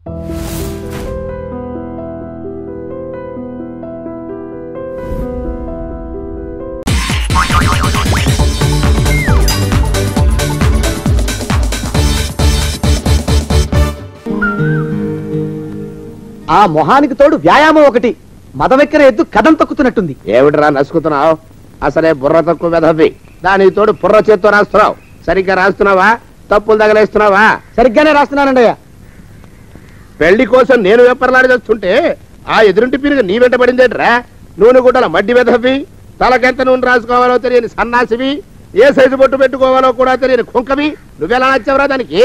ఆ మొహానికి తోడు వ్యాయామం ఒకటి, మదవెక్కిన ఎద్దు కథం తొక్కుతున్నట్టుంది. ఏమిటిరా నసుకుతున్నావు? అసలే బుర్ర తక్కువ వెధవి. దానికి తోడు బుర్ర చేత్తో రాస్తున్నావు. సరిగ్గా రాస్తున్నావా? తప్పులు తగలేస్తున్నావా? సరిగ్గానే రాస్తున్నానండయ్యా. పెళ్లి కోసం నేను వెప్పర్లాడి వస్తుంటే ఆ ఎదురింటి పీరుగా నీ వెంట పడిందేట్రా? నూనె గుడ్డల మడ్డి వెధవి, తలకెంత నూనె రాసుకోవాలో తెలియని సన్నాసివి, ఏ సైజు బొట్టు పెట్టుకోవాలో కూడా తెలియని కుంకవి, నువ్వెలా నచ్చావురా దానికి?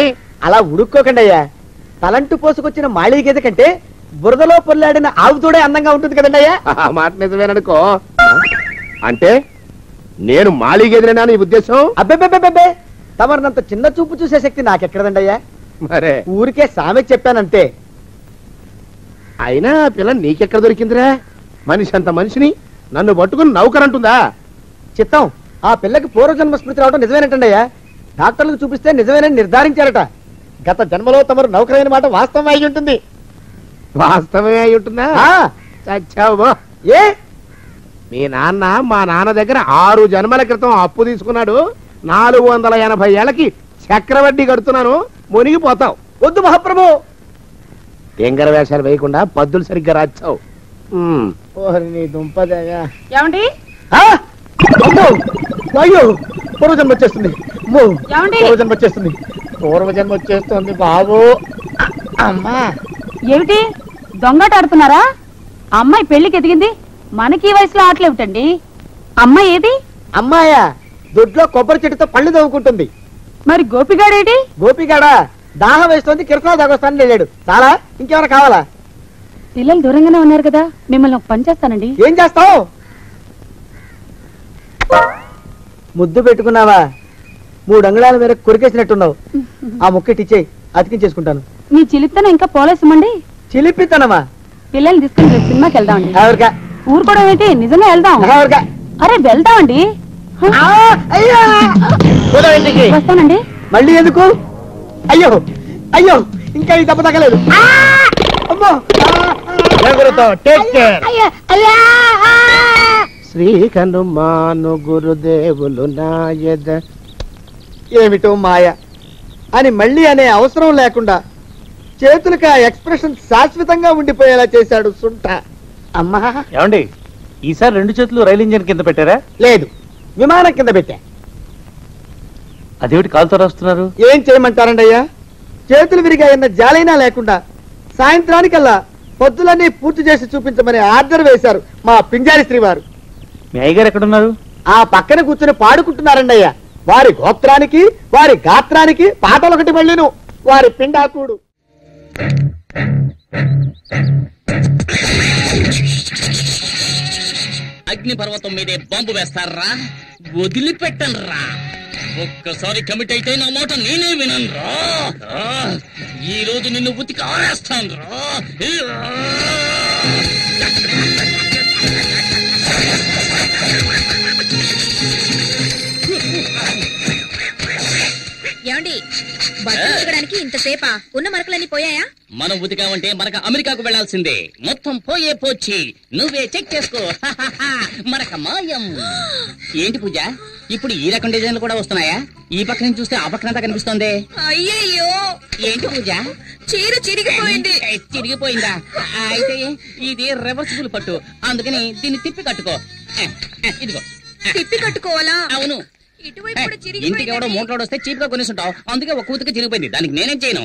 అలా ఉడుక్కోకండి అయ్యా. తలంటు పోసుకొచ్చిన మాళీ గేదె కంటే బురదలో పొల్లాడిన ఆవుతోడే అందంగా ఉంటుంది కదండి అయ్యా. ఆ మాట నిజమేననుకో. అంటే నేను మాళీగేదినా నీ ఉద్దేశం? అబ్బెబ్బెబ్బెబ్బే, తమరినంత చిన్న చూపు చూసే శక్తి నాకెక్కడదండి అయ్యా. మరే ఊరికే సామె చెప్పానంతే. అయినా పిల్ల నీకెక్కడ దొరికిందిరా? మనిషి అంత మనిషిని నన్ను పట్టుకుని నౌకరంటుందా? చిత్తం, ఆ పిల్లకి పూర్వజన్మ స్మృతి రావడం నిజమేనటండి అయ్యా. డాక్టర్లకు చూపిస్తే నిజమేనని నిర్ధారించారట. గత జన్మలో తమరు నౌకరైన మాట వాస్తవం అయి ఉంటుంది. వాస్తవమే అయి ఉంటుందా? చచ్చావు. ఏ మీ నాన్న మా నాన్న దగ్గర 6 జన్మల క్రితం అప్పు తీసుకున్నాడు. 480 ఏళ్ళకి చక్రవడ్డీ కడుతున్నాను. మునిగిపోతావు. వద్దు మహాప్రభు. ఎంగర వేషాలు వేయకుండా పద్దులు సరిగ్గా రాచావు. నీ దుంపదేగా. ఏమండి? అయ్యో, పూర్వజన్మ వచ్చేస్తుంది. పూర్వజన్మ వచ్చేస్తుంది. పూర్వజన్మ వచ్చేస్తుంది బాబు. అమ్మా, ఏమిటి దొంగట ఆడుతున్నారా? అమ్మాయి పెళ్లికి ఎదిగింది, మనకి ఈ వయసులో ఆటలేమిటండి? అమ్మాయి ఏది? అమ్మాయా దొడ్లో కొబ్బరి చెట్టుతో పళ్ళు తవ్వుకుంటుంది. మరి గోపిగాడేటి? గోపిగాడా దాహం వేస్తుంది, కిరసనాలు తాగొస్తానని వెళ్ళాడు. చాలా, ఇంకేమైనా కావాలా? పిల్లలు దూరంగానే ఉన్నారు కదా, మిమ్మల్ని ఒక పని చేస్తానండి. ఏం చేస్తావు? ముద్దు పెట్టుకున్నావా? 3 అంగుళాల మేర కొరికేసినట్టున్నావు. ఆ ముక్కటిచ్చేయి, అతికించేసుకుంటాను. మీ చిలిపితనం ఇంకా పోలేసమండి. చిలిపితనమా? పిల్లల్ని తీసుకుని రేపు సినిమాకి వెళ్దామండి. ఎవరికా? ఊరుకోవడం ఏంటి, నిజంగా వెళ్దాం. ఎవరికా? అరే వెళ్దామండి. వస్తానండి. మళ్ళీ ఎందుకు? అయ్యో అయ్యో, ఇంకా ఈ దెబ్బ తగ్గలేదు. శ్రీకనుమాను గురుదేవులు నాయద. ఏమిటో మాయ అని మళ్ళీ అనే అవసరం లేకుండా చేతులకి ఆ ఎక్స్ప్రెషన్ శాశ్వతంగా ఉండిపోయేలా చేశాడు సుంఠ. అమ్మా ఏమండి, ఈసారి 2 చేతులు రైలు ఇంజన్ కింద పెట్టారా? లేదు, విమానం కింద పెట్టా. అదేమిటి కాలుతో రాస్తున్నారు? ఏం చేయమంటారండి అయ్యా? చేతులు విరిగాయన్న జాలైనా లేకుండా సాయంత్రానికల్లా పొద్దులన్నీ పూర్తి చేసి చూపించమని ఆర్డర్ వేశారు మా పింజారి శ్రీ వారు. మీ అయ్యగారు ఎక్కడున్నారు? ఆ పక్కన కూర్చొని పాడుకుంటున్నారండి అయ్యా. వారి గోత్రానికి వారి గాత్రానికి పాటలు ఒకటి మళ్ళీను వారి పిండాకుడు. అగ్ని పర్వతం మీదే బాంబు వేస్తారా? వదిలిపెట్టనురా. ఒక్కసారి కమిట్ అయితే నా మాట నేనే విననురా. ఈ రోజు నిన్ను ఉతికి ఆరేస్తాను రా. ఏమండి, బట్టలు ఉతకడానికి ఇంతసేపా? ఉన్న మరకలన్నీ పోయాయా? మనం ఉతికామంటే మనకు అమెరికాకు వెళ్లాల్సిందే. మొత్తం పోయే పోచ్చి నువ్వే చెక్ చేసుకో. మరక మాయం. ఏంటి పూజ, ఇప్పుడు ఈ రకం డిజైన్లు కూడా వస్తున్నాయా? ఈ పక్క నుంచి చూస్తే ఆ పక్కనంతా కనిపిస్తోంది. అయ్యయ్యో, ఏంటి పూజ, చీర చిరిగిపోయింది. చిరిగిపోయిందా? అయితే ఇది రివర్సిబుల్ పట్టు, అందుకని దీన్ని తిప్పి కట్టుకో. ఇదిగో. తిప్పి కట్టుకోవాలా? అవును. ఇంటికి ఎవడో మూటోడు వస్తే చీప్ గా కొనేసుంటావు, అందుకే ఒక కూతుకి చిరిగిపోయింది. దానికి నేనేం చేయను.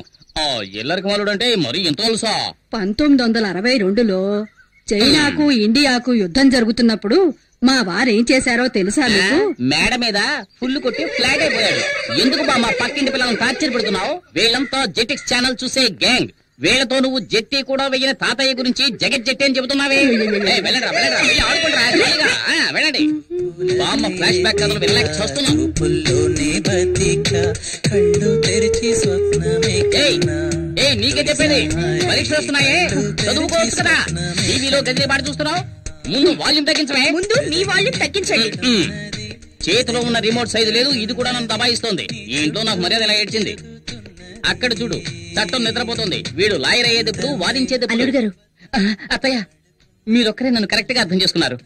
ఎల్లరికి వాళ్ళు అంటే మరి ఎంత తెలుసా? 1962లో చైనాకు ఇండియాకు యుద్ధం జరుగుతున్నప్పుడు మా వారేం చేశారో తెలుసా మీకు? మేడ మీద ఫుల్ కొట్టి ఫ్లాగ్ అయిపోయాడు. ఎందుకు బా మా పక్కింటి పిల్లలను టార్చర్ పెడుతున్నావు? వీళ్ళంతా జెటిక్స్ ఛానల్ చూసే గ్యాంగ్. వీళ్లతో నువ్వు జెట్టి కూడా వెయ్యిన తాతయ్య గురించి జగత్ జెట్టి అని చెబుతున్నావే. వెళ్ళండి. బామ్మ ఫ్లాష్ బ్యాక్ కథలు వెళ్ళలేక చూస్తున్నాను. నీకే చెప్పేది, పరీక్షలు వస్తున్నాయే, చదువుకోవచ్చు కదా. టీవీలో గదిలే పాటు చూస్తున్నావు. ముందు వాల్యూమ్ తగ్గించమే. ముందు నీ వాల్యూమ్ తగ్గించండి. చేతిలో ఉన్న రిమోట్ సైజు లేదు, ఇది కూడా నన్ను దబాయిస్తోంది. ఈ ఇంట్లో నాకు మర్యాద ఎలా ఏడ్చింది. అక్కడ చూడు, చట్టం నిద్రపోతుంది. వీడు లాయర్ అయ్యేటప్పుడు వాదించేది. అల్లుడు గారు, అత్తయ్య మీరొక్కరే నన్ను కరెక్ట్ గా అర్థం చేసుకున్నారు.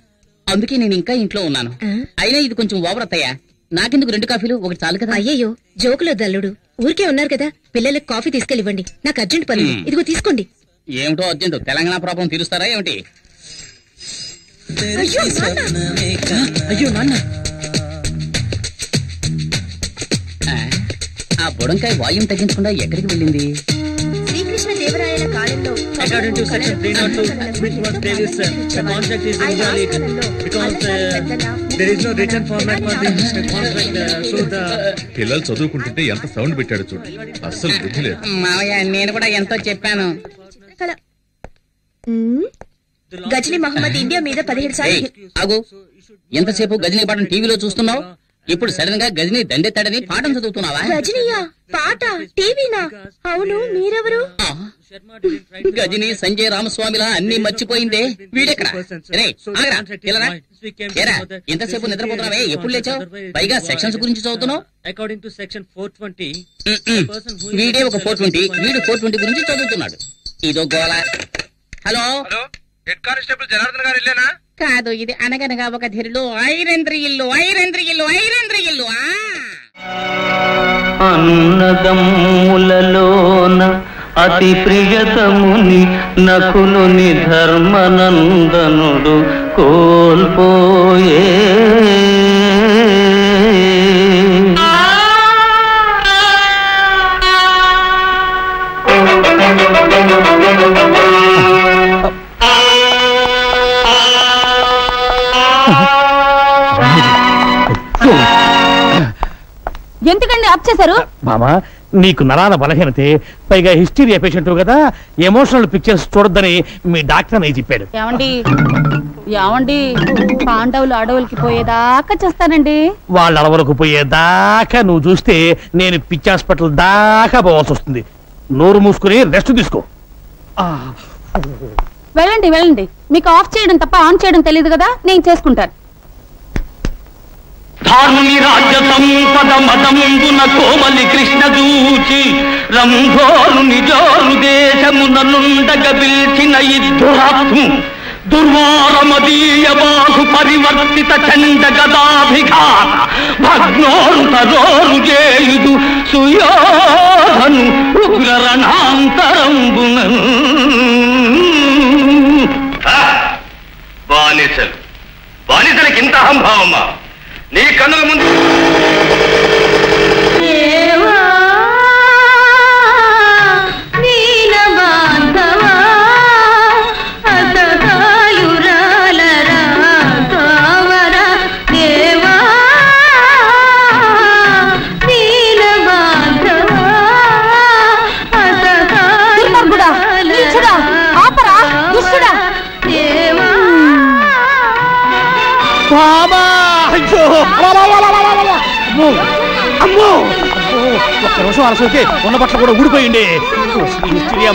అందుకే నేను ఇంకా ఇంట్లో ఉన్నాను. అయినా ఇది కొంచెం ఓవర్ అత్తయ్య. నాకెందుకు 2 కాఫీలు? ఒకటి చాలు కదా. అయ్యయ్యో జోకులొద్దు అల్లుడు. ఊరికే ఉన్నారు కదా, పిల్లలకు కాఫీ తీసుకెళ్ళివ్వండి. నాకు అర్జెంట్ పని. ఇదిగో తీసుకోండి. ఏమిటో అర్జెంట్? తెలంగాణ ప్రాబ్లం తీరుస్తారా ఏమిటి? అయ్యో నాన్న, ఆ బుడంకాయ వాయుం తగ్గించకుండా ఎక్కడికి వెళ్ళింది? శ్రీకృష్ణ దేవరాయల కాలంలో According to section 302, which was Davis, the contract is invalid because there is no written format for the contract. So the పిల్లలు చదువుకుంటుంటే ఎంత సౌండ్ పెట్టాడు చూడు, అస్సలు బుద్ధి లేదు. మావయ్య నేను కూడా ఎంతో చెప్పాను. గజనీ మహమ్మద్ ఇండియా మీద 17 సార్లు. ఆగు, ఎంతసేపు గజనీ పాటను టీవీలో చూస్తున్నావు? ఇప్పుడు సడన్ గా గజనీ దండెత్తాడని పాఠం చదువుతున్నావా? గజనీయా? పాట టీవీనా? అవును, మీరెవరు? గజనీ సంజయ్ రామస్వామిలా అన్ని మర్చిపోయిందే. వీడెక్కడ? ఎంతసేపు నిద్రపోతున్నావే? ఎప్పుడు లేచావు? పైగా సెక్షన్స్ గురించి చదువుతున్నావు. according to section 420, వీడే ఒక 420, వీడు 420 గురించి చదువుతున్నాడు. ఇదో గోళ. హలో, హెడ్ కానిస్టేబుల్ జనార్దన్ గారు ఇల్లేనా? కాదు, ఇది అనగనగా ఒక ధీరుడు ఐరేంద్ర ఇల్లు. అన్నదమ్ములలోన అతి ప్రియతముని నకులుని ధర్మనందనుడు కోల్పోయే. ఎందుకండి ఆప్ చేశారు? మామా, నీకు నరాల బలహీనతే, పైగా హిస్టీరియా పేషెంట్ కదా, ఎమోషనల్ పిక్చర్స్ చూడొద్దని మీ డాక్టర్ అని చెప్పాడు. ఏమండి పాండవులు అడవులకి పోయేదాకా చేస్తానండి. వాళ్ళ అడవులకు పోయేదాకా నువ్వు చూస్తే నేను పిచ్చి హాస్పిటల్ దాకా పోవాల్సి వస్తుంది. నోరు మూసుకుని రెస్ట్ తీసుకో. వెళ్ళండి. మీకు ఆఫ్ చేయడం తప్ప ఆన్ చేయడం తెలియదు కదా, నేను చేసుకుంటాను. ధారుని రాజ్య సంపద మదంబున కోమలి కృష్ణ దూచి రంభోరు నిజోరు దేశమున నుండగ పిల్చిన ఇద్దురాత్ము దుర్వారమదీయ బాహు పరివర్తిత చండ గదాభిఘాత భగ్నోరు తరోరు చేయుదు సుయోధను ఉగ్ర రణాంతరంబున. బానిసలకి ఇంత అహంభావమ్మా? నీ కన్నుల ముందు ఒక్క నిమిషం అరసోకే ఉన్న బట్టలు కూడా ఊడిపోయింది.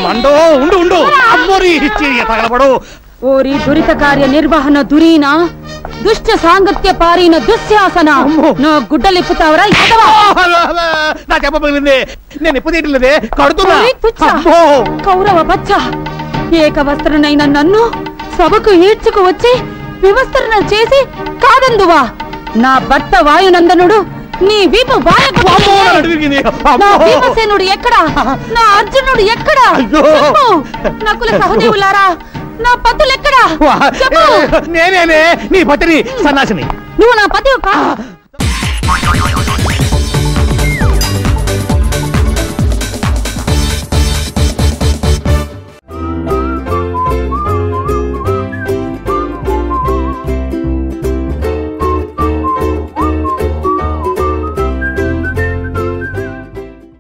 మండో ఉండు అమ్మోరి హిస్టీరియా తగలబడు. ఓరి దురిత కార్య నిర్వహణ దురీనా దుష్ట సాంగత్య పారిన దుశ్శాసన. నా గుడ్డలిప్పుతావరా? నా చెప్ప పగిలింది, నేను ఎప్పుడు తీయట్లేదే, కడుతున్నా. కౌరవ బచ్చ, ఏక వస్త్రనైన నన్ను సభకు ఈడ్చుకు వచ్చి వివస్త్రణ చేసి కాదందువా? నా భర్త వాయునందనుడు నీ వీపు నా భీమసేనుడు ఎక్కడా? నా అర్జునుడు ఎక్కడా? నకుల సహదేవులారా, నా పతులెక్కడా? నేనే నీ పతిని సన్నాసిని. నువ్వు నా పతి